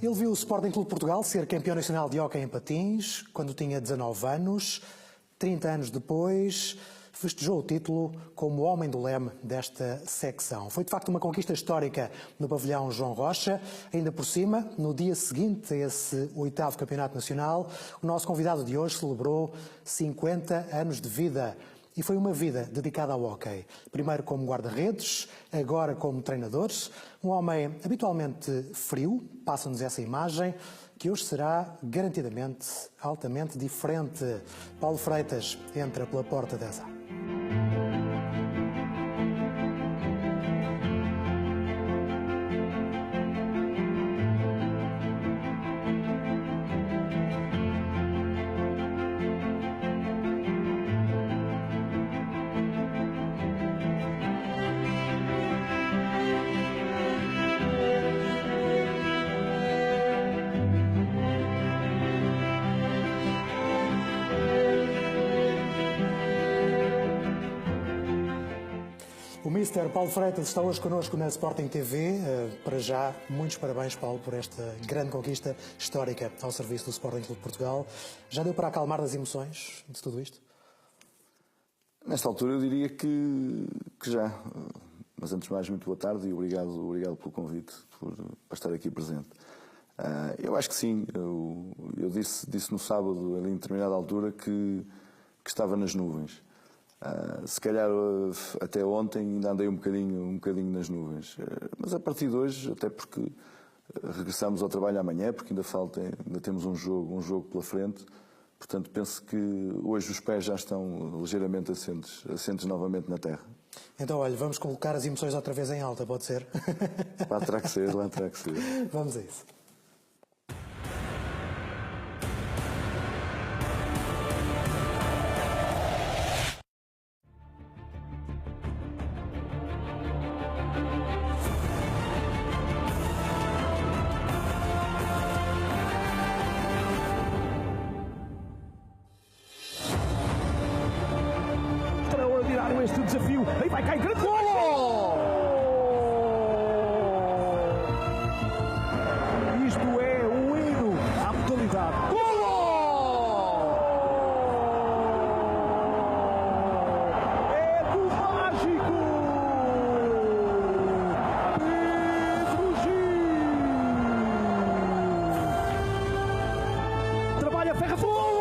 Ele viu o Sporting Clube de Portugal ser campeão nacional de hóquei em patins quando tinha 19 anos. 30 anos depois, festejou o título como homem do leme desta secção. Foi de facto uma conquista histórica no pavilhão João Rocha. Ainda por cima, no dia seguinte a esse 8º campeonato nacional, o nosso convidado de hoje celebrou 50 anos de vida. E foi uma vida dedicada ao hóquei. Primeiro como guarda-redes, agora como treinador. Um homem habitualmente frio, passa-nos essa imagem, que hoje será garantidamente altamente diferente. Paulo Freitas entra pela porta dessa. O Mister Paulo Freitas está hoje connosco na Sporting TV. Para já, muitos parabéns, Paulo, por esta grande conquista histórica ao serviço do Sporting Clube de Portugal. Já deu para acalmar das emoções de tudo isto? Nesta altura eu diria que já. Mas antes de mais, muito boa tarde e obrigado pelo convite, para estar aqui presente. Eu acho que sim. Eu disse no sábado, ali em determinada altura, que estava nas nuvens. Se calhar até ontem ainda andei um bocadinho nas nuvens. Mas a partir de hoje, até porque regressamos ao trabalho amanhã, porque ainda temos um jogo pela frente. Portanto, penso que hoje os pés já estão ligeiramente assentes novamente na terra. Então, olha, vamos colocar as emoções outra vez em alta, pode ser? Lá terá que ser. Vamos a isso. Este desafio, aí vai cair grande golo! Isto é o hino à modalidade. Golo! É do mágico! Pedro Gil! Trabalha Ferra, golo!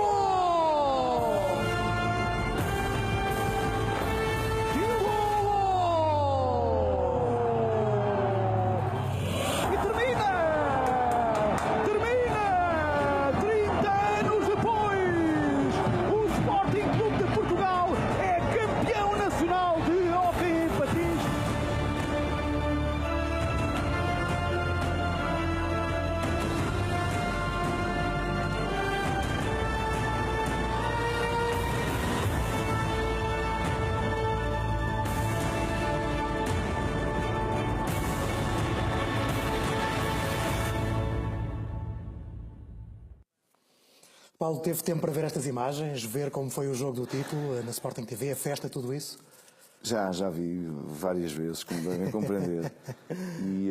Paulo, teve tempo para ver estas imagens, ver como foi o jogo do título na Sporting TV, a festa, tudo isso? Já vi várias vezes, como devem compreender. E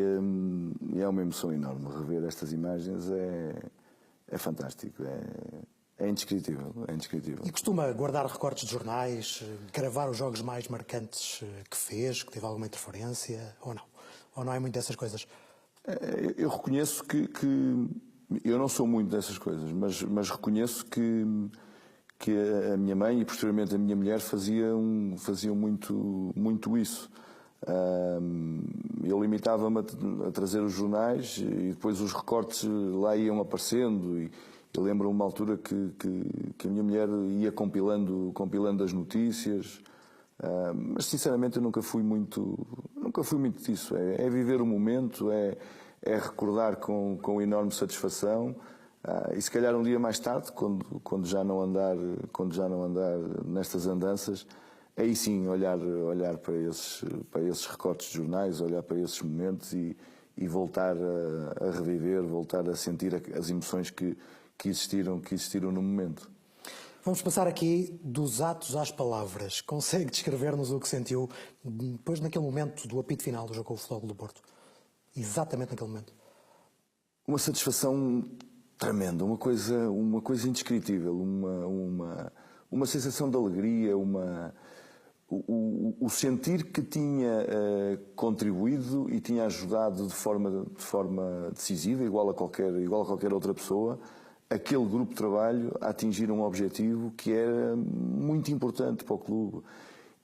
é uma emoção enorme. Rever estas imagens é fantástico, é indescritível. E costuma guardar recortes de jornais, gravar os jogos mais marcantes que fez, que teve alguma interferência, ou não? Ou não é muito dessas coisas? Eu reconheço que eu não sou muito dessas coisas, mas reconheço que a minha mãe e posteriormente a minha mulher faziam muito isso. Eu limitava-me a trazer os jornais e depois os recortes lá iam aparecendo. E eu lembro uma altura que a minha mulher ia compilando as notícias. Mas sinceramente eu nunca fui muito disso. É viver o momento, é recordar com enorme satisfação. E se calhar um dia mais tarde, quando já não andar nestas andanças, aí sim olhar para esses recortes de jornais, olhar para esses momentos e voltar a reviver, voltar a sentir as emoções que existiram no momento. Vamos passar aqui dos atos às palavras. Consegue descrever-nos o que sentiu depois naquele momento do apito final do jogo com o Futebol Clube do Porto? Exatamente naquele momento. uma satisfação tremenda, uma coisa indescritível, uma sensação de alegria, o sentir que tinha contribuído e tinha ajudado de forma decisiva, igual a qualquer outra pessoa, aquele grupo de trabalho a atingir um objetivo que era muito importante para o clube.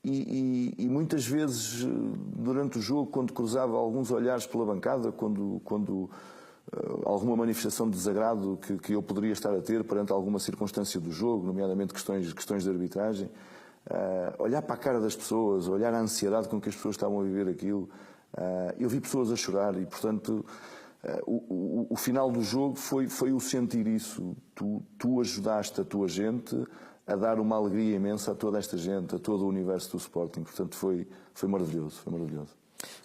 E muitas vezes, durante o jogo, quando cruzava alguns olhares pela bancada, quando alguma manifestação de desagrado que eu poderia estar a ter perante alguma circunstância do jogo, nomeadamente questões de arbitragem, olhar para a cara das pessoas, olhar a ansiedade com que as pessoas estavam a viver aquilo, eu vi pessoas a chorar e, portanto, o final do jogo foi o sentir isso. Tu ajudaste a tua gente a dar uma alegria imensa a toda esta gente, a todo o universo do Sporting. Portanto, foi maravilhoso, foi maravilhoso.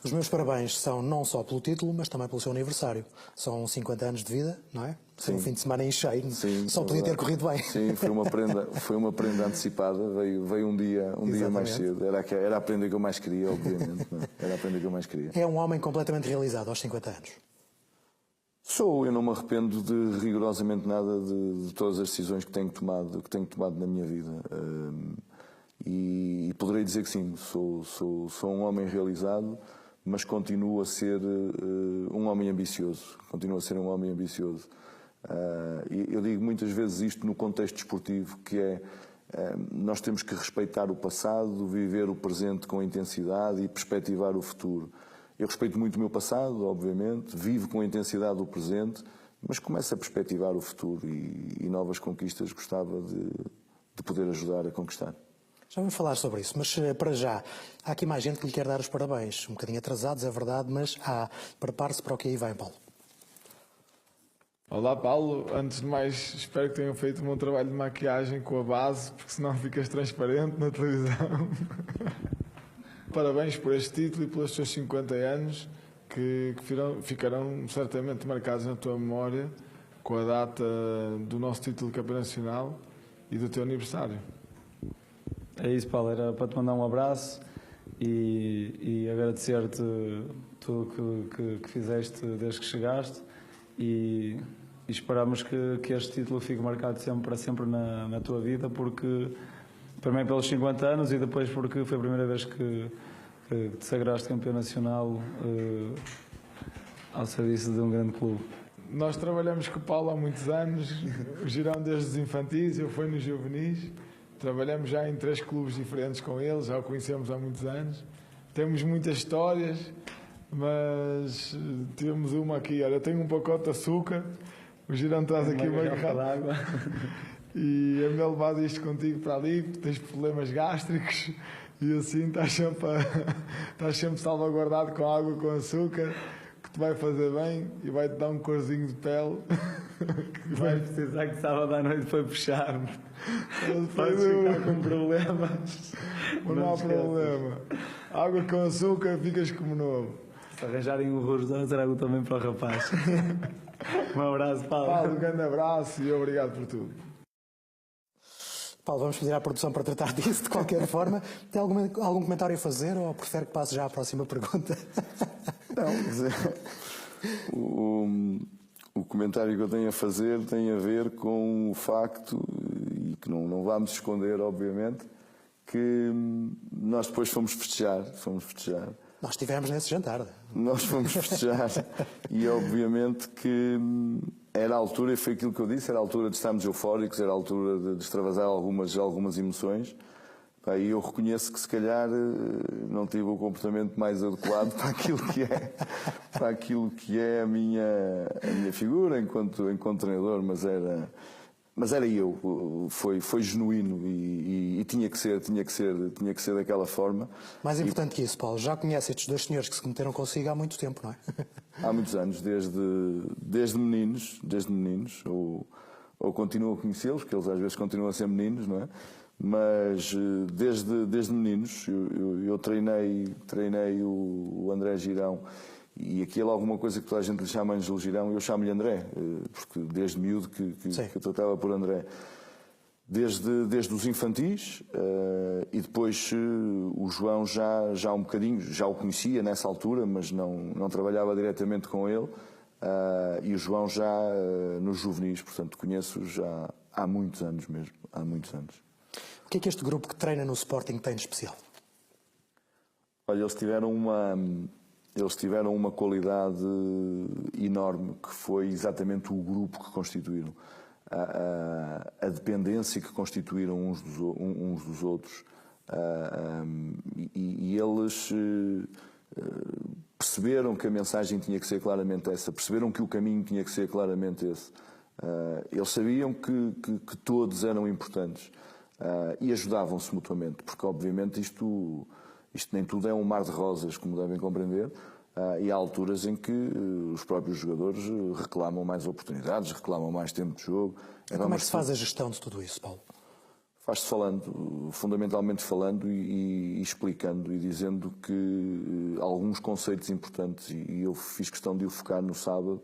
Os meus parabéns são não só pelo título, mas também pelo seu aniversário. São 50 anos de vida, não é? Sim. Um fim de semana em cheio. Sim, só podia ter corrido bem. Sim, foi uma prenda antecipada. Veio um dia mais cedo. Era a prenda que eu mais queria, obviamente. Não é? Era a prenda que eu mais queria. É um homem completamente realizado aos 50 anos. Eu não me arrependo de rigorosamente nada de todas as decisões que tenho tomado na minha vida. E poderei dizer que sim, sou um homem realizado, mas continuo a ser um homem ambicioso. Continuo a ser um homem ambicioso. Eu digo muitas vezes isto no contexto desportivo, que é nós temos que respeitar o passado, viver o presente com intensidade e perspectivar o futuro. Eu respeito muito o meu passado, obviamente, vivo com intensidade o presente, mas começo a perspectivar o futuro e novas conquistas gostava de poder ajudar a conquistar. Já vamos falar sobre isso, mas para já, há aqui mais gente que lhe quer dar os parabéns. Um bocadinho atrasados, é verdade, mas prepare-se para o que aí vem, Paulo. Olá, Paulo. Antes de mais, espero que tenham feito um bom trabalho de maquiagem com a base, porque senão ficas transparente na televisão. Parabéns por este título e pelos teus 50 anos, que ficarão certamente marcados na tua memória com a data do nosso título de campeão nacional e do teu aniversário. É isso, Paulo, era para te mandar um abraço e agradecer-te tudo que fizeste desde que chegaste e esperamos que este título fique marcado para sempre na tua vida, porque primeiro pelos 50 anos e depois porque foi a primeira vez que te sagraste campeão nacional ao serviço de um grande clube. Nós trabalhamos com o Paulo há muitos anos, o Girão desde os infantis, eu fui nos juvenis. Trabalhamos já em 3 clubes diferentes com ele, já o conhecemos há muitos anos. Temos muitas histórias, mas temos uma aqui. Olha, eu tenho um pacote de açúcar, o Girão traz aqui uma garrafa de água. E é melhor levar isto contigo para ali, porque tens problemas gástricos e assim estás sempre salvaguardado com água, com açúcar, que te vai fazer bem e vai-te dar um corzinho de pele. Vai precisar que sábado à noite foi puxar-me. Podes ficar com problemas. Mas não há problema. Água com açúcar, ficas como novo. Se arranjarem um rosto, trago também para o rapaz. Um abraço, Paulo. Paulo, um grande abraço e obrigado por tudo. Paulo, vamos pedir à produção para tratar disso de qualquer forma. Tem algum comentário a fazer ou prefere que passe já à próxima pergunta? Não, o comentário que eu tenho a fazer tem a ver com o facto, e que não vamos esconder, obviamente, que nós depois fomos festejar. Nós estivemos nesse jantar. Nós fomos festejar e obviamente que era a altura, e foi aquilo que eu disse, era a altura de estarmos eufóricos, era a altura de extravasar algumas emoções. E eu reconheço que se calhar não tive o comportamento mais adequado para aquilo que é a minha figura enquanto treinador, mas era eu, foi genuíno e tinha que ser daquela forma. Mais importante que isso, Paulo, já conhece estes 2 senhores que se cometeram consigo há muito tempo, não é? Há muitos anos, desde meninos, ou continuo a conhecê-los, porque eles às vezes continuam a ser meninos, não é? Mas desde meninos eu treinei o André Girão, e aquilo é alguma coisa que toda a gente lhe chama Ângelo Girão, e eu chamo-lhe André, porque desde miúdo que eu tratava por André. Desde os infantis, e depois o João já um bocadinho, já o conhecia nessa altura, mas não trabalhava diretamente com ele. e o João já nos juvenis, portanto conheço já há muitos anos mesmo, há muitos anos. O que é que este grupo que treina no Sporting tem de especial? Olha, eles tiveram uma qualidade enorme, que foi exatamente o grupo que constituíram. A dependência que constituíram uns dos outros. E eles perceberam que a mensagem tinha que ser claramente essa, perceberam que o caminho tinha que ser claramente esse. Eles sabiam que todos eram importantes e ajudavam-se mutuamente, porque obviamente isto nem tudo é um mar de rosas, como devem compreender, e há alturas em que os próprios jogadores reclamam mais oportunidades, reclamam mais tempo de jogo. Como é que se faz a gestão de tudo isso, Paulo? Faz-se falando, fundamentalmente falando e explicando e dizendo que alguns conceitos importantes, e eu fiz questão de o focar no sábado.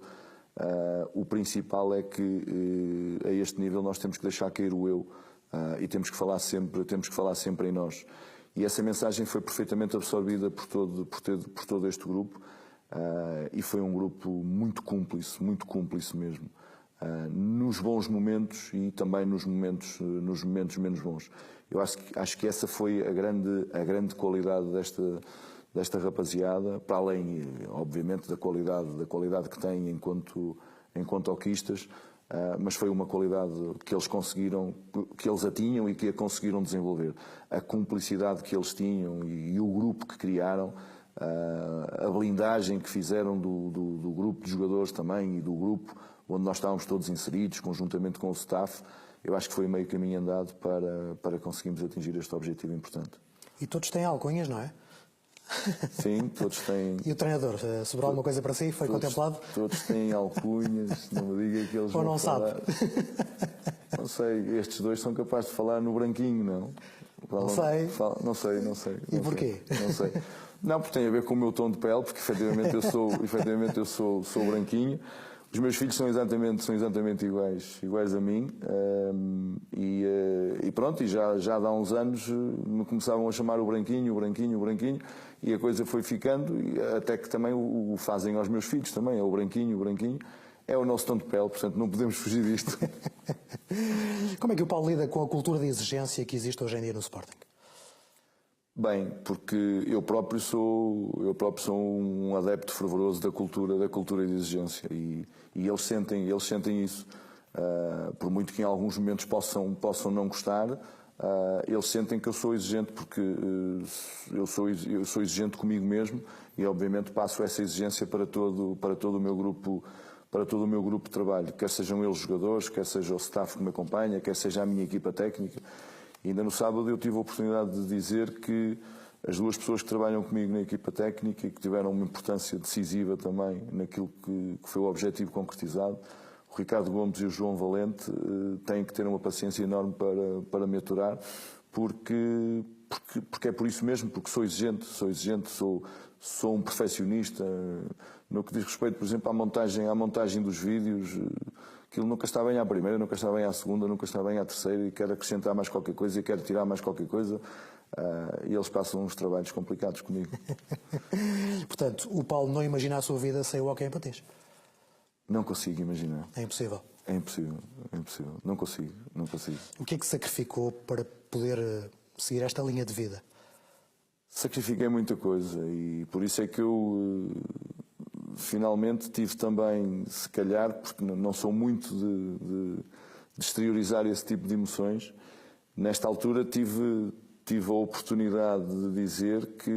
O principal é que a este nível nós temos que deixar cair o eu e temos que falar sempre em nós. E essa mensagem foi perfeitamente absorvida por todo este grupo, e foi um grupo muito cúmplice mesmo, nos bons momentos e também nos momentos menos bons. Eu acho que essa foi a grande qualidade desta rapaziada, para além, obviamente, da qualidade que tem enquanto hoquistas, mas foi uma qualidade que eles conseguiram, que eles a tinham e que a conseguiram desenvolver. A cumplicidade que eles tinham e o grupo que criaram, a blindagem que fizeram do grupo de jogadores também e do grupo onde nós estávamos todos inseridos, conjuntamente com o staff, eu acho que foi meio caminho andado para conseguirmos atingir este objetivo importante. E todos têm alcunhas, não é? Sim, todos têm. E o treinador, sobrou alguma coisa para si? Foi contemplado? Todos têm alcunhas, não me diga que eles Ou vão não falar. sabe? Não sei, estes dois são capazes de falar no branquinho, não? Não sei. E porquê? Não sei. Não, porque tem a ver com o meu tom de pele, porque efetivamente eu sou branquinho. Os meus filhos são exatamente iguais a mim, e pronto, e já há uns anos me começavam a chamar o branquinho, e a coisa foi ficando, até que também o fazem aos meus filhos também, é o branquinho, é o nosso tom de pele, portanto não podemos fugir disto. Como é que o Paulo lida com a cultura de exigência que existe hoje em dia no Sporting? Bem, porque eu próprio sou um adepto fervoroso da cultura de exigência, e eles sentem isso. Por muito que em alguns momentos possam não gostar, eles sentem que eu sou exigente, porque eu sou exigente comigo mesmo, e obviamente passo essa exigência para todo o meu grupo de trabalho, quer sejam eles jogadores, quer seja o staff que me acompanha, quer seja a minha equipa técnica. E ainda no sábado eu tive a oportunidade de dizer que as duas pessoas que trabalham comigo na equipa técnica e que tiveram uma importância decisiva também naquilo que foi o objetivo concretizado, o Ricardo Gomes e o João Valente, têm que ter uma paciência enorme para me aturar, porque é por isso mesmo, porque sou exigente, sou um perfeccionista. No que diz respeito, por exemplo, à montagem dos vídeos, aquilo nunca está bem à primeira, nunca está bem à segunda, nunca está bem à terceira, e quero acrescentar mais qualquer coisa e quero tirar mais qualquer coisa, e eles passam uns trabalhos complicados comigo. Portanto, o Paulo não imagina a sua vida sem o hóquei em patins? Não consigo imaginar. É impossível? É impossível. Não consigo. O que é que sacrificou para poder seguir esta linha de vida? Sacrifiquei muita coisa, e por isso é que eu finalmente tive também, se calhar, porque não sou muito de exteriorizar esse tipo de emoções, nesta altura tive a oportunidade de dizer que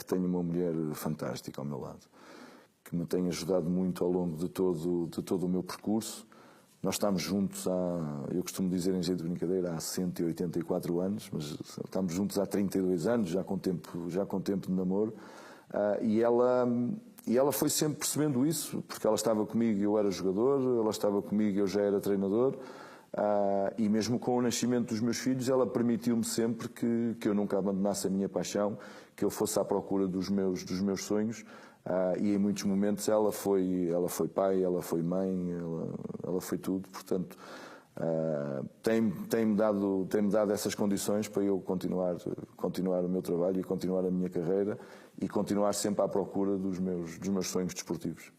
tenho uma mulher fantástica ao meu lado, que me tem ajudado muito ao longo de todo o meu percurso. Nós estamos juntos eu costumo dizer em jeito de brincadeira, há 184 anos, mas estamos juntos há 32 anos, já com tempo de namoro. E ela foi sempre percebendo isso, porque ela estava comigo e eu era jogador, ela estava comigo e eu já era treinador, e mesmo com o nascimento dos meus filhos, ela permitiu-me sempre que eu nunca abandonasse a minha paixão, que eu fosse à procura dos meus sonhos, e em muitos momentos ela foi pai, ela foi mãe, ela foi tudo, portanto tem-me dado essas condições para eu continuar o meu trabalho e continuar a minha carreira e continuar sempre à procura dos meus sonhos desportivos.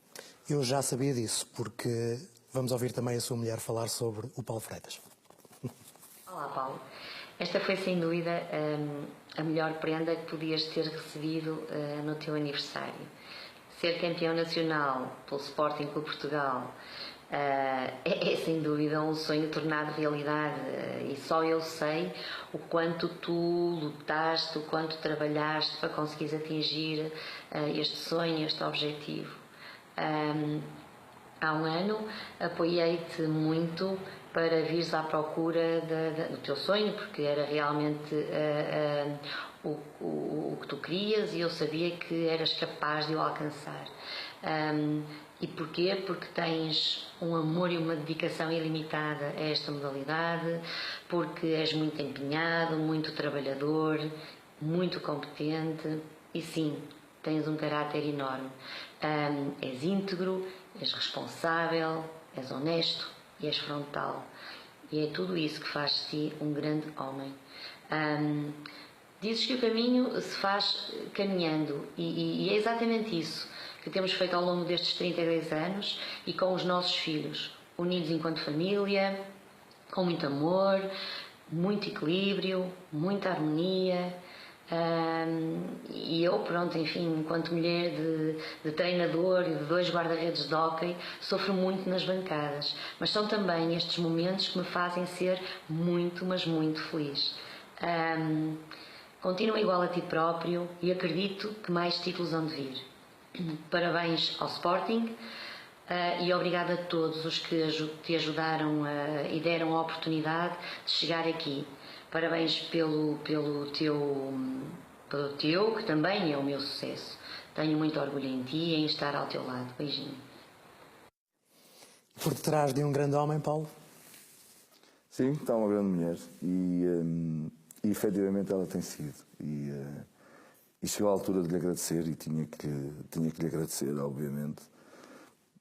Eu já sabia disso, porque vamos ouvir também a sua mulher falar sobre o Paulo Freitas. Olá, Paulo. Esta foi sem dúvida a melhor prenda que podias ter recebido no teu aniversário. Ser campeão nacional pelo Sporting Clube Portugal é sem dúvida um sonho tornado realidade, e só eu sei o quanto tu lutaste, o quanto trabalhaste para conseguires atingir este sonho, este objetivo. Há um ano apoiei-te muito para vires à procura do teu sonho, porque era realmente o que tu querias, e eu sabia que eras capaz de o alcançar. E porquê? Porque tens um amor e uma dedicação ilimitada a esta modalidade, porque és muito empenhado, muito trabalhador, muito competente e sim, tens um caráter enorme. És íntegro, és responsável, és honesto e és frontal. E é tudo isso que faz de ti um grande homem. Dizes que o caminho se faz caminhando, e é exatamente isso que temos feito ao longo destes 32 anos e com os nossos filhos, unidos enquanto família, com muito amor, muito equilíbrio, muita harmonia. E eu, pronto, enfim, enquanto mulher de treinador e de 2 guarda-redes de hóquei, sofro muito nas bancadas, mas são também estes momentos que me fazem ser muito, mas muito feliz. Continua igual a ti próprio e acredito que mais títulos hão de vir. Parabéns ao Sporting e obrigado a todos os que te ajudaram e deram a oportunidade de chegar aqui. Parabéns pelo teu, que também é o meu sucesso. Tenho muito orgulho em ti e em estar ao teu lado. Beijinho. Por detrás de um grande homem, Paulo? Sim, está uma grande mulher e efetivamente ela tem sido. E chegou a altura de lhe agradecer e tinha que lhe agradecer, obviamente.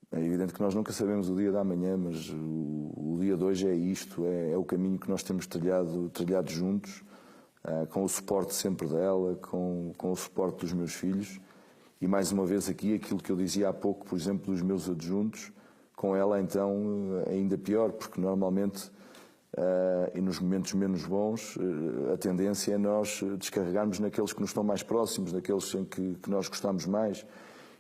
É evidente que nós nunca sabemos o dia da manhã, mas o dia de hoje é isto, é o caminho que nós temos trilhado juntos, com o suporte sempre dela, com o suporte dos meus filhos. E mais uma vez aqui, aquilo que eu dizia há pouco, por exemplo, dos meus adjuntos, com ela então ainda pior, porque normalmente, e nos momentos menos bons, a tendência é nós descarregarmos naqueles que nos estão mais próximos, naqueles em que nós gostamos mais.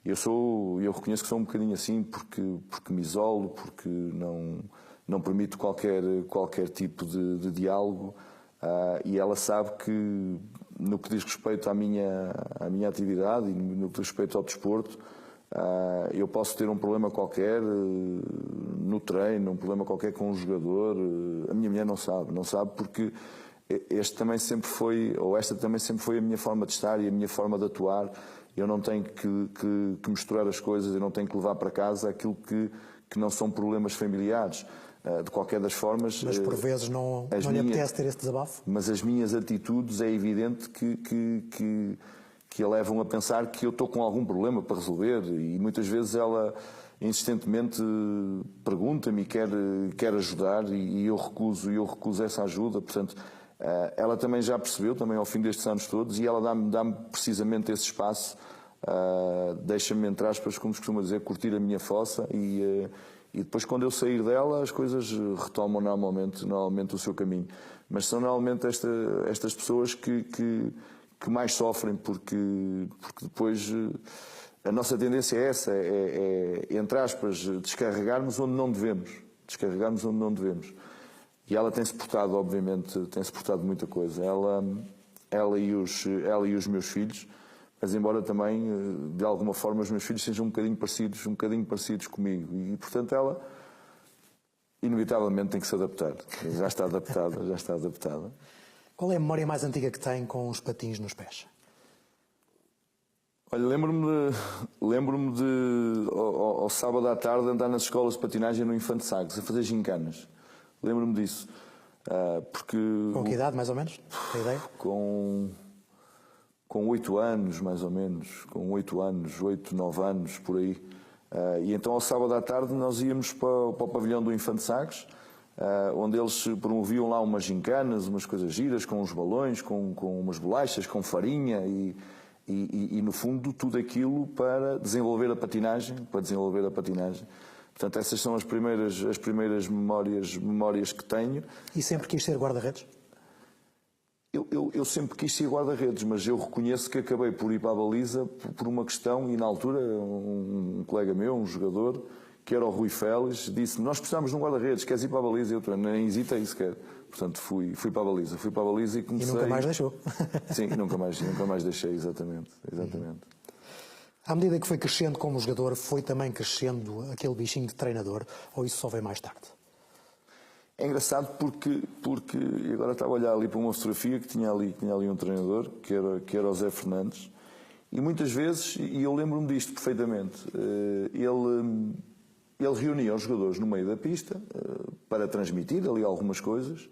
Eu reconheço que sou um bocadinho assim, porque me isolo, porque não permito qualquer tipo de diálogo, e ela sabe que no que diz respeito à minha atividade e no que diz respeito ao desporto, eu posso ter um problema qualquer no treino, um problema qualquer com um jogador, a minha mulher não sabe porque esta também sempre foi a minha forma de estar e a minha forma de atuar. Eu não tenho que misturar as coisas, eu não tenho que levar para casa aquilo que não são problemas familiares. De qualquer das formas... Mas por vezes não lhe apetece ter esse desabafo? Mas as minhas atitudes é evidente que a levam a pensar que eu estou com algum problema para resolver, e muitas vezes ela insistentemente pergunta-me e quer ajudar, e eu recuso essa ajuda. Portanto, ela também já percebeu, também ao fim destes anos todos, e ela dá-me precisamente esse espaço, deixa-me, entre aspas, como se costuma dizer, curtir a minha fossa, e depois, quando eu sair dela, as coisas retomam normalmente o seu caminho. Mas são normalmente estas pessoas que mais sofrem, porque depois a nossa tendência é essa, entre aspas, descarregarmos onde não devemos. E ela tem-se portado, obviamente, muita coisa. Ela e os meus filhos, mas embora também, de alguma forma, os meus filhos sejam um bocadinho parecidos comigo. E, portanto, ela, inevitavelmente, tem que se adaptar. Já está adaptada. Qual é a memória mais antiga que tem com os patins nos pés? Olha, lembro-me de ao sábado à tarde, andar nas escolas de patinagem no Infante Sagres, a fazer gincanas. Lembro-me disso. Porque... Com que idade, mais ou menos? Tem ideia? Com 8 anos, mais ou menos. Com 8 anos, 8, 9 anos, por aí. E então, ao sábado à tarde, nós íamos para o pavilhão do Infante Sagres, onde eles promoviam lá umas gincanas, umas coisas giras, com uns balões, com umas bolachas, com farinha. E no fundo tudo aquilo para desenvolver a patinagem, Portanto, essas são as primeiras memórias que tenho. E sempre quis ser guarda-redes? Eu sempre quis ser guarda-redes, mas eu reconheço que acabei por ir para a baliza por uma questão, e na altura um colega meu, um jogador, que era o Rui Félix, disse-me: nós precisamos de um guarda-redes, queres ir para a baliza? Eu nem hesitei sequer. Portanto, fui para a baliza e comecei... E nunca mais deixou. Sim, nunca mais deixei, exatamente. À medida que foi crescendo como jogador, foi também crescendo aquele bichinho de treinador, ou isso só veio mais tarde? É engraçado porque agora estava a olhar ali para uma fotografia que tinha ali um treinador, que era o Zé Fernandes, e muitas vezes, e eu lembro-me disto perfeitamente, ele reunia os jogadores no meio da pista para transmitir ali algumas coisas,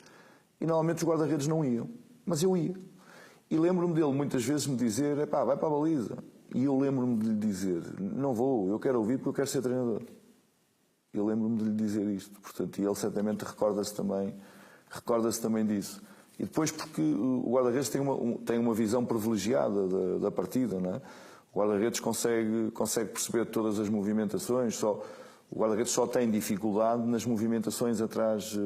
e normalmente os guarda-redes não iam, mas eu ia. E lembro-me dele muitas vezes me dizer: vai para a baliza. E eu lembro-me de lhe dizer: não vou, eu quero ouvir porque eu quero ser treinador. Eu lembro-me de lhe dizer isto, portanto, e ele certamente recorda-se também disso. E depois porque o guarda-redes tem uma visão privilegiada da partida, não é? O guarda-redes consegue perceber todas as movimentações, o guarda-redes só tem dificuldade nas movimentações atrás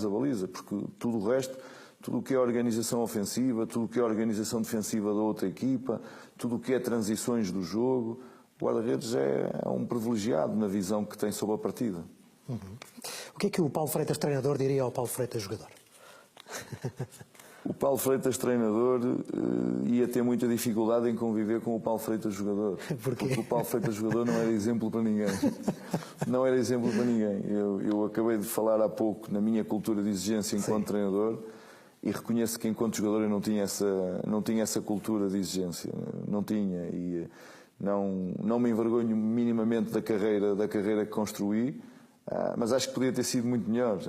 da baliza, porque tudo o resto, tudo o que é organização ofensiva, tudo o que é organização defensiva da outra equipa, tudo o que é transições do jogo, o guarda-redes é um privilegiado na visão que tem sobre a partida. Uhum. O que é que o Paulo Freitas, treinador, diria ao Paulo Freitas, jogador? O Paulo Freitas, treinador, ia ter muita dificuldade em conviver com o Paulo Freitas, jogador. Porquê? Porque o Paulo Freitas, jogador, não era exemplo para ninguém. Não era exemplo para ninguém. Eu acabei de falar há pouco na minha cultura de exigência enquanto treinador, e reconheço que enquanto jogador eu não tinha essa cultura de exigência. Não tinha. E não me envergonho minimamente da carreira que construí, mas acho que podia ter sido muito melhor.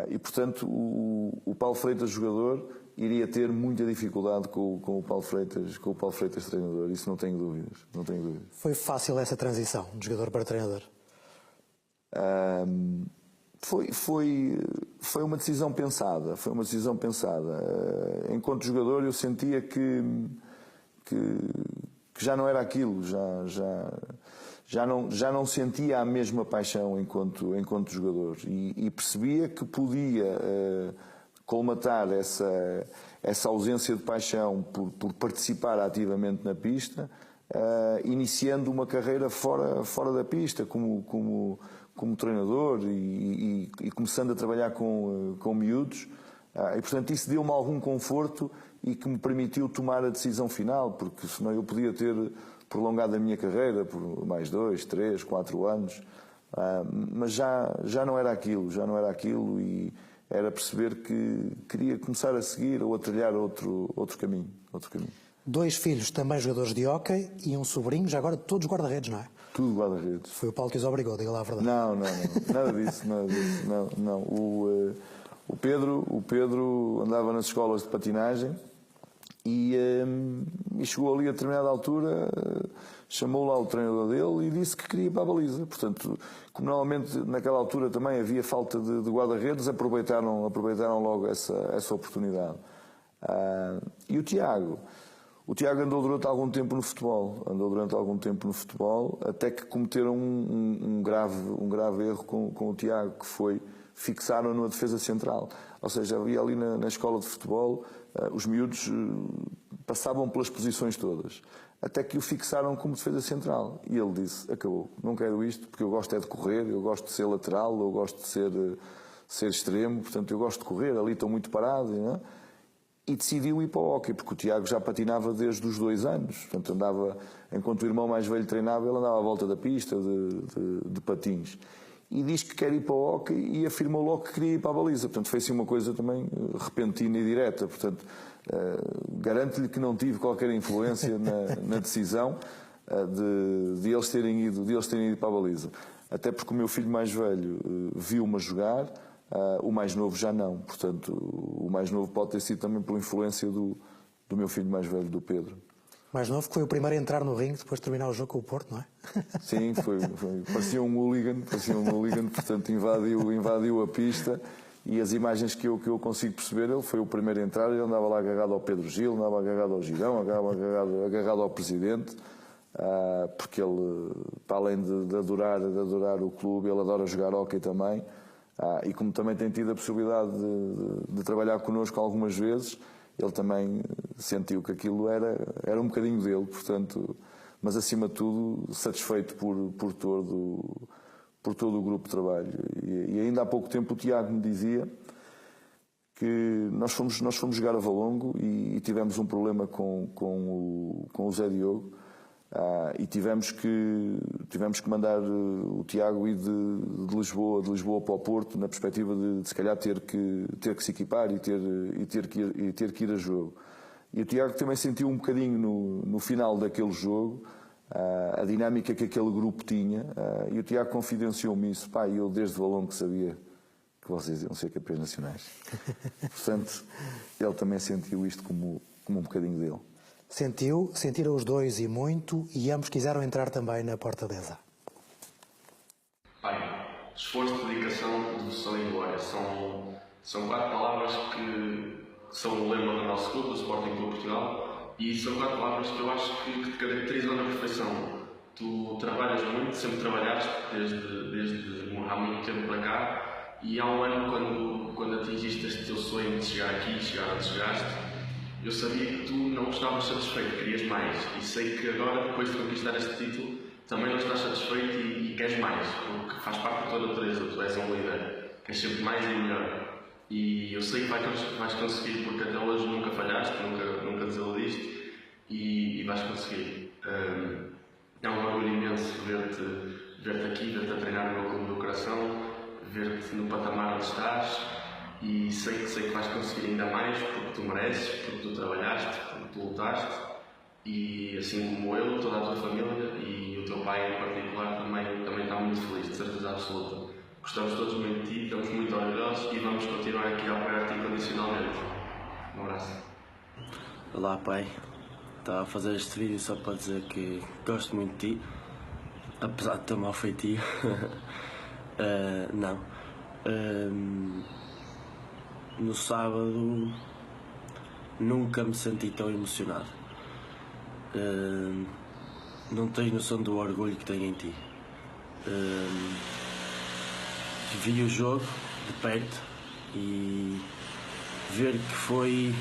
E, portanto, o Paulo Freitas, jogador, iria ter muita dificuldade com o Paulo Freitas, treinador. Isso não tenho dúvidas. Foi fácil essa transição de jogador para treinador? Foi uma decisão pensada. Enquanto jogador, eu sentia que já não era aquilo. Já não sentia a mesma paixão enquanto jogador, e percebia que podia colmatar essa ausência de paixão por participar ativamente na pista, iniciando uma carreira fora da pista como treinador e começando a trabalhar com miúdos, e portanto isso deu-me algum conforto e que me permitiu tomar a decisão final, porque senão eu podia ter prolongado a minha carreira por mais 2, 3, 4 anos, mas já não era aquilo, e era perceber que queria começar a seguir ou a trilhar outro caminho. 2 filhos também jogadores de hóquei e um sobrinho, já agora todos guarda-redes, não é? Tudo guarda-redes. Foi o Paulo que os obrigou, diga lá a verdade. Não, nada disso. O Pedro andava nas escolas de patinagem e chegou ali a determinada altura, chamou lá o treinador dele e disse que queria ir para a baliza. Portanto, como normalmente naquela altura também havia falta de guarda-redes, aproveitaram logo essa oportunidade. E o Tiago andou durante algum tempo no futebol, até que cometeram um grave erro com o Tiago, que foi: fixaram-no a defesa central. Ou seja, havia ali na escola de futebol, os miúdos passavam pelas posições todas, até que o fixaram como defesa central. E ele disse: acabou, não quero isto, porque eu gosto de correr, eu gosto de ser lateral, eu gosto de ser extremo, portanto eu gosto de correr, ali estou muito parado, não é? E decidiu ir para o hóquei, porque o Tiago já patinava desde os 2 anos. Portanto, andava, enquanto o irmão mais velho treinava, ele andava à volta da pista de patins. E diz que quer ir para o hóquei e afirmou logo que queria ir para a baliza. Portanto, fez-se uma coisa também repentina e direta. Portanto, garanto-lhe que não tive qualquer influência na decisão de eles terem ido para a baliza. Até porque o meu filho mais velho viu-me jogar, o mais novo já não. Portanto, o mais novo pode ter sido também por influência do meu filho mais velho, do Pedro. Mais novo, que foi o primeiro a entrar no ringue depois de terminar o jogo com o Porto, não é? Sim, foi. Parecia um hooligan, portanto invadiu a pista E as imagens que eu consigo perceber, ele foi o primeiro a entrar, ele andava lá agarrado ao Pedro Gil, andava agarrado ao Girão, andava agarrado ao Presidente, porque ele, para além de adorar o clube, ele adora jogar hóquei também, e como também tem tido a possibilidade de trabalhar connosco algumas vezes, ele também sentiu que aquilo era um bocadinho dele, portanto, mas acima de tudo satisfeito por todo o grupo de trabalho. E ainda há pouco tempo o Tiago me dizia que nós fomos jogar a Valongo e tivemos um problema com o Zé Diogo, e tivemos que mandar o Tiago ir de Lisboa para o Porto, na perspectiva de se calhar ter que se equipar e ter que ir a jogo. E o Tiago também sentiu um bocadinho no final daquele jogo a dinâmica que aquele grupo tinha, e o Tiago confidenciou-me isso. Pá, eu desde Valongo que sabia que vocês iam ser campeões nacionais. Portanto, ele também sentiu isto como um bocadinho dele. Sentiram os dois e muito, e ambos quiseram entrar também na Portaleza. Pai, esforço, dedicação, devoção e glória são 4 palavras que são o lema do nosso clube, do Sporting Clube Portugal, e são 4 palavras que eu acho que te caracterizam na perfeição. Tu trabalhas muito, sempre trabalhaste, desde há muito tempo para cá, e há um ano, quando atingiste este teu sonho de chegar aqui, chegar onde chegaste, eu sabia que tu não estavas satisfeito, querias mais, e sei que agora, depois de conquistar este título, também não estás satisfeito e queres mais, porque faz parte da tua natureza, tu és um líder, queres sempre mais e melhor. E eu sei que vais conseguir, porque até hoje nunca falhaste, nunca desiludiste, e vais conseguir. É um orgulho imenso ver-te aqui, ver-te a treinar no meu clube do coração, ver-te no patamar onde estás, e sei que vais conseguir ainda mais, porque tu mereces, porque tu trabalhaste, porque tu lutaste, e assim como eu, toda a tua família e o teu pai em particular também está muito feliz, de certeza absoluta. Gostamos todos muito de ti, estamos muito orgulhosos e vamos continuar aqui a apoiar-te incondicionalmente. Um abraço. Olá, pai. Estava a fazer este vídeo só para dizer que gosto muito de ti, apesar de ter mau feitio. Não. No sábado nunca me senti tão emocionado. Não tens noção do orgulho que tenho em ti. Vi o jogo de perto e ver que foi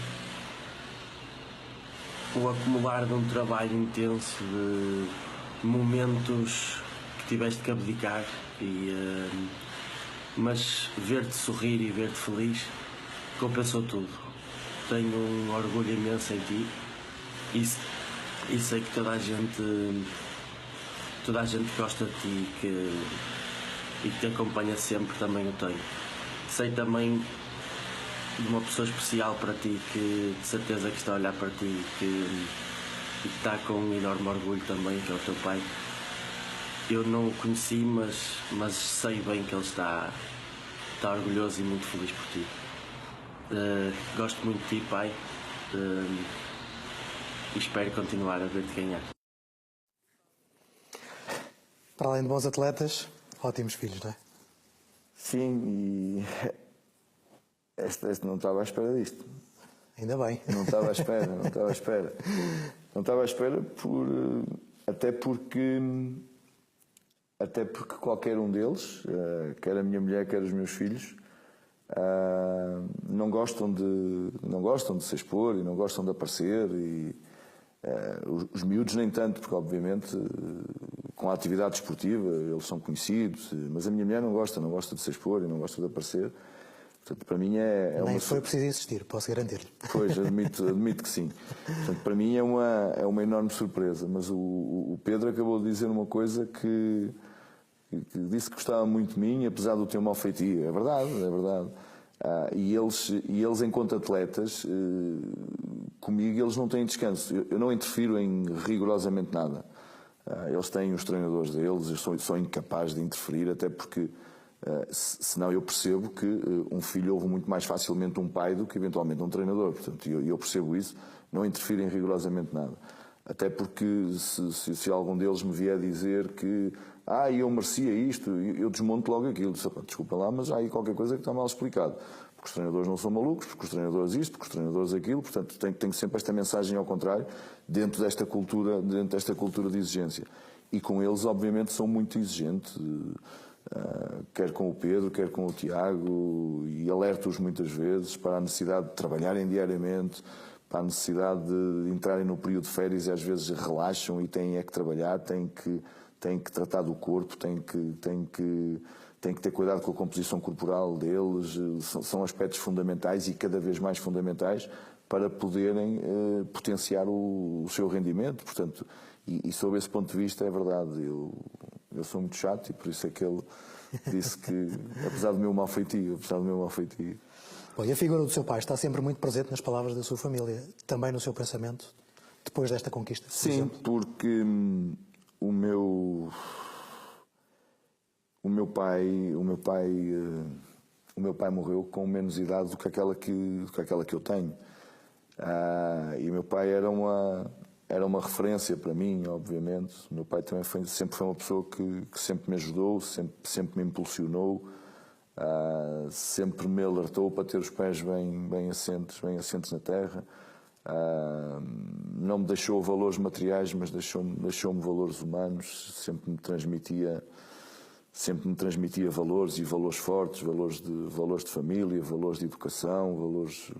o acumular de um trabalho intenso, de momentos que tiveste que abdicar, mas ver-te sorrir e ver-te feliz compensou tudo. Tenho um orgulho imenso em ti e sei que toda a gente gosta de ti e que te acompanha sempre, também o tenho. Sei também de uma pessoa especial para ti, que de certeza que está a olhar para ti e que está com um enorme orgulho também, que é o teu pai. Eu não o conheci, mas sei bem que ele está orgulhoso e muito feliz por ti. Gosto muito de ti, pai, e espero continuar a ver-te ganhar. Para além de bons atletas, ótimos filhos, não é? Sim, e este não estava à espera disto. Ainda bem. Não estava à espera. Não estava à espera até porque qualquer um deles, quer a minha mulher, quer os meus filhos, não gostam de se expor e não gostam de aparecer, e os miúdos nem tanto, porque obviamente com a atividade esportiva eles são conhecidos, mas a minha mulher não gosta de se expor e não gosta de aparecer. Portanto, para mim nem foi preciso insistir, posso garantir-lhe. Pois, admito que sim. Portanto, para mim é uma enorme surpresa, mas o Pedro acabou de dizer uma coisa que disse que gostava muito de mim, apesar do teu mau feitio. É verdade. E eles, enquanto atletas, comigo, eles não têm descanso. Eu não interfiro em rigorosamente nada. Eles têm os treinadores deles, eu sou incapaz de interferir, até porque, senão eu percebo que um filho ouve muito mais facilmente um pai do que eventualmente um treinador. Portanto, eu percebo isso, não interfiro em rigorosamente nada. Até porque se algum deles me vier dizer que eu merecia isto, eu desmonto logo aquilo. Desculpa lá, mas há aí qualquer coisa que está mal explicado. Porque os treinadores não são malucos, porque os treinadores isto, porque os treinadores aquilo. Portanto, tem sempre esta mensagem ao contrário, dentro desta cultura de exigência. E com eles, obviamente, sou muito exigente, quer com o Pedro, quer com o Tiago, e alerto-os muitas vezes para a necessidade de trabalharem diariamente, para a necessidade de entrarem no período de férias e às vezes relaxam e têm que trabalhar, têm que tratar do corpo, têm que ter cuidado com a composição corporal deles. São aspectos fundamentais e cada vez mais fundamentais para poderem potenciar o seu rendimento. Portanto, e sob esse ponto de vista é verdade, eu sou muito chato e por isso é que ele disse que, apesar do meu mau feitio. Bom, e a figura do seu pai está sempre muito presente nas palavras da sua família, também no seu pensamento, depois desta conquista? Sim, porque o meu pai morreu com menos idade do que aquela que eu tenho. E o meu pai era uma referência para mim, obviamente. O meu pai também sempre foi uma pessoa que sempre me ajudou, sempre me impulsionou, sempre me alertou para ter os pés bem assentes na terra. Não me deixou valores materiais, mas deixou-me valores humanos. Sempre me transmitia valores, e valores fortes, valores de família, valores de educação, valores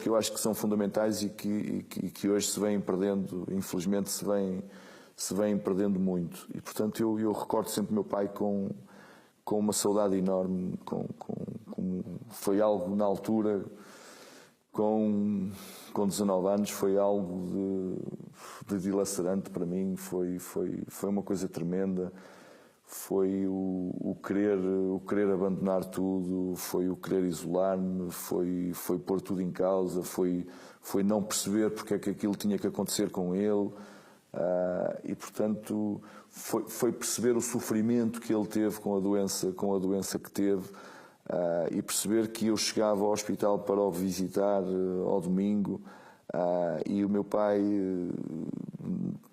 que eu acho que são fundamentais e que hoje se vêm perdendo, infelizmente se vêm perdendo muito. E portanto eu recordo sempre o meu pai com uma saudade enorme, foi algo na altura, com 19 anos, foi algo de dilacerante para mim, foi uma coisa tremenda. Foi o querer abandonar tudo, foi o querer isolar-me, foi pôr tudo em causa, foi não perceber porque é que aquilo tinha que acontecer com ele, e portanto foi perceber o sofrimento que ele teve com a doença que teve, e perceber que eu chegava ao hospital para o visitar ao domingo, e o meu pai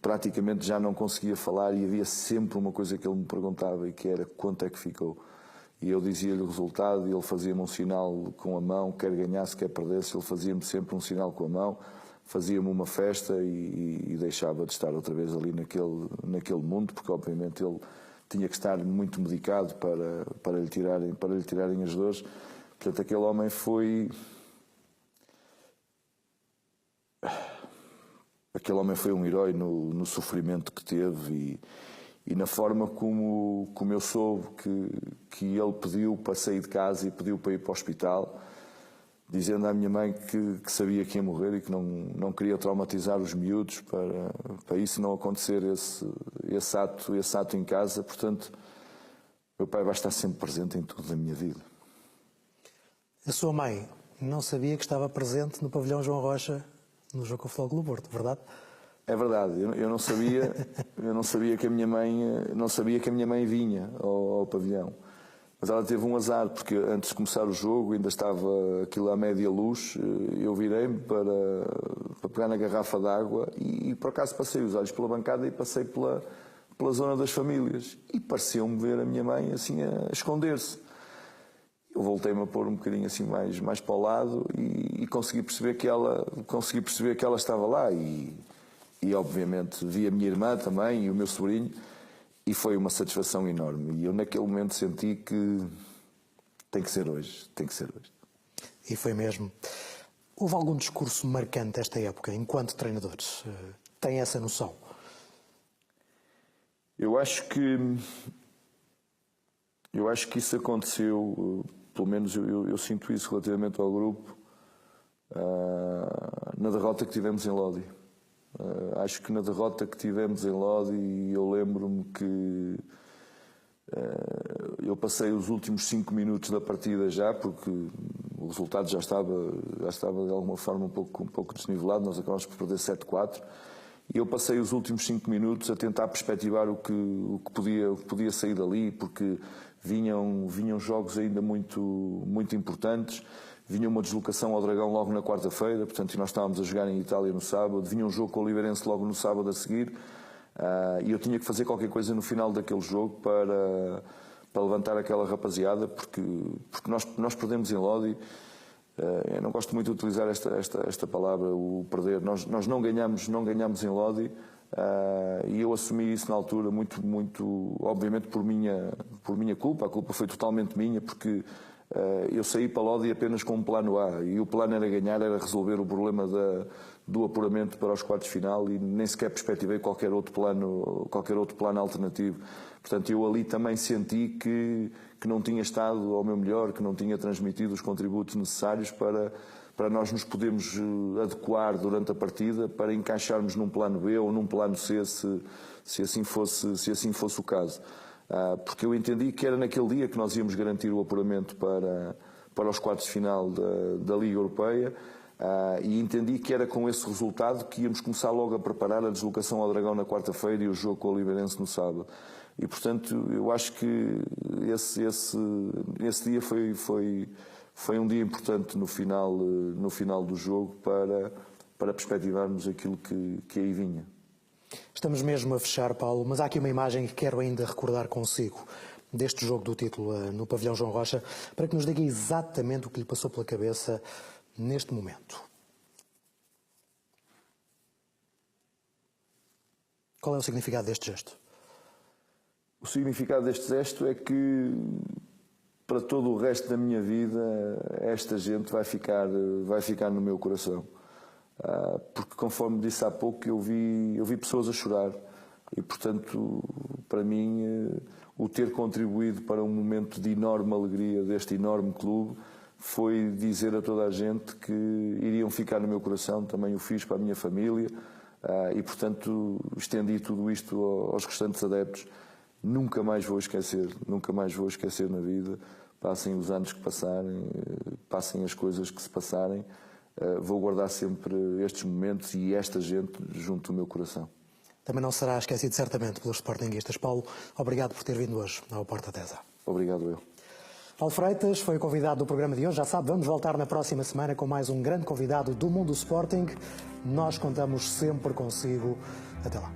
praticamente já não conseguia falar, e havia sempre uma coisa que ele me perguntava, e que era: quanto é que ficou? E eu dizia-lhe o resultado e ele fazia-me um sinal com a mão, quer ganhasse, quer perdesse, ele fazia-me sempre um sinal com a mão, fazia-me uma festa e deixava de estar outra vez ali naquele mundo, porque obviamente ele tinha que estar muito medicado para lhe tirarem as dores. Portanto, aquele homem foi um herói no sofrimento que teve e na forma como eu soube que ele pediu para sair de casa e pediu para ir para o hospital, dizendo à minha mãe que sabia que ia morrer e que não queria traumatizar os miúdos para isso não acontecer, esse ato em casa. Portanto, meu pai vai estar sempre presente em tudo da minha vida. A sua mãe não sabia que estava presente no pavilhão João Rocha no jogo com o Futebol Clube do Porto, verdade? É verdade, eu não sabia que a minha mãe vinha ao pavilhão. Mas ela teve um azar, porque antes de começar o jogo, ainda estava aquilo à média luz, eu virei-me para pegar na garrafa d'água e por acaso passei os olhos pela bancada e passei pela zona das famílias. E pareceu-me ver a minha mãe assim a esconder-se. Eu voltei-me a pôr um bocadinho assim mais para o lado e consegui perceber que ela estava lá. E obviamente vi a minha irmã também e o meu sobrinho, e foi uma satisfação enorme. E eu naquele momento senti que tem que ser hoje. E foi mesmo. Houve algum discurso marcante esta época, enquanto treinadores? Tem essa noção? Eu acho que isso aconteceu, pelo menos eu sinto isso relativamente ao grupo, na derrota que tivemos em Lodi. Acho que na derrota que tivemos em Lodi, eu lembro-me que eu passei os últimos 5 minutos da partida já, porque o resultado já estava de alguma forma um pouco desnivelado. Nós acabamos por perder 7-4, e eu passei os últimos 5 minutos a tentar perspectivar o que podia sair dali, porque vinham jogos ainda muito importantes. vinha uma deslocação ao Dragão logo na quarta-feira, portanto, e nós estávamos a jogar em Itália no sábado, vinha um jogo com o Oliveirense logo no sábado a seguir, e eu tinha que fazer qualquer coisa no final daquele jogo para levantar aquela rapaziada, porque nós perdemos em Lodi. Eu não gosto muito de utilizar esta palavra, o perder. Nós não ganhamos em Lodi, e eu assumi isso na altura muito obviamente por minha culpa. A culpa foi totalmente minha, porque eu saí para Lodi apenas com um plano A, e o plano era ganhar, era resolver o problema do apuramento para os quartos de final, e nem sequer perspectivei qualquer outro plano alternativo. Portanto, eu ali também senti que não tinha estado ao meu melhor, que não tinha transmitido os contributos necessários para nós nos podermos adequar durante a partida, para encaixarmos num plano B ou num plano C, se assim fosse o caso. Porque eu entendi que era naquele dia que nós íamos garantir o apuramento para os quartos de final da Liga Europeia, e entendi que era com esse resultado que íamos começar logo a preparar a deslocação ao Dragão na quarta-feira e o jogo com o Oliveirense no sábado. E, portanto, eu acho que esse dia foi um dia importante no final do jogo para perspectivarmos aquilo que aí vinha. Estamos mesmo a fechar, Paulo, mas há aqui uma imagem que quero ainda recordar consigo, deste jogo do título no Pavilhão João Rocha, para que nos diga exatamente o que lhe passou pela cabeça neste momento. Qual é o significado deste gesto? O significado deste gesto é que, para todo o resto da minha vida, esta gente vai ficar no meu coração. Porque, conforme disse há pouco, eu vi pessoas a chorar. E, portanto, para mim, o ter contribuído para um momento de enorme alegria deste enorme clube foi dizer a toda a gente que iriam ficar no meu coração. Também o fiz para a minha família. E, portanto, estendi tudo isto aos restantes adeptos. Nunca mais vou esquecer na vida. Passem os anos que passarem, passem as coisas que se passarem, vou guardar sempre estes momentos e esta gente junto do meu coração. Também não será esquecido certamente pelos sportinguistas. Paulo, obrigado por ter vindo hoje ao Porta Tesa. Obrigado eu. Paulo Freitas foi o convidado do programa de hoje. Já sabe, vamos voltar na próxima semana com mais um grande convidado do mundo do Sporting. Nós contamos sempre consigo. Até lá.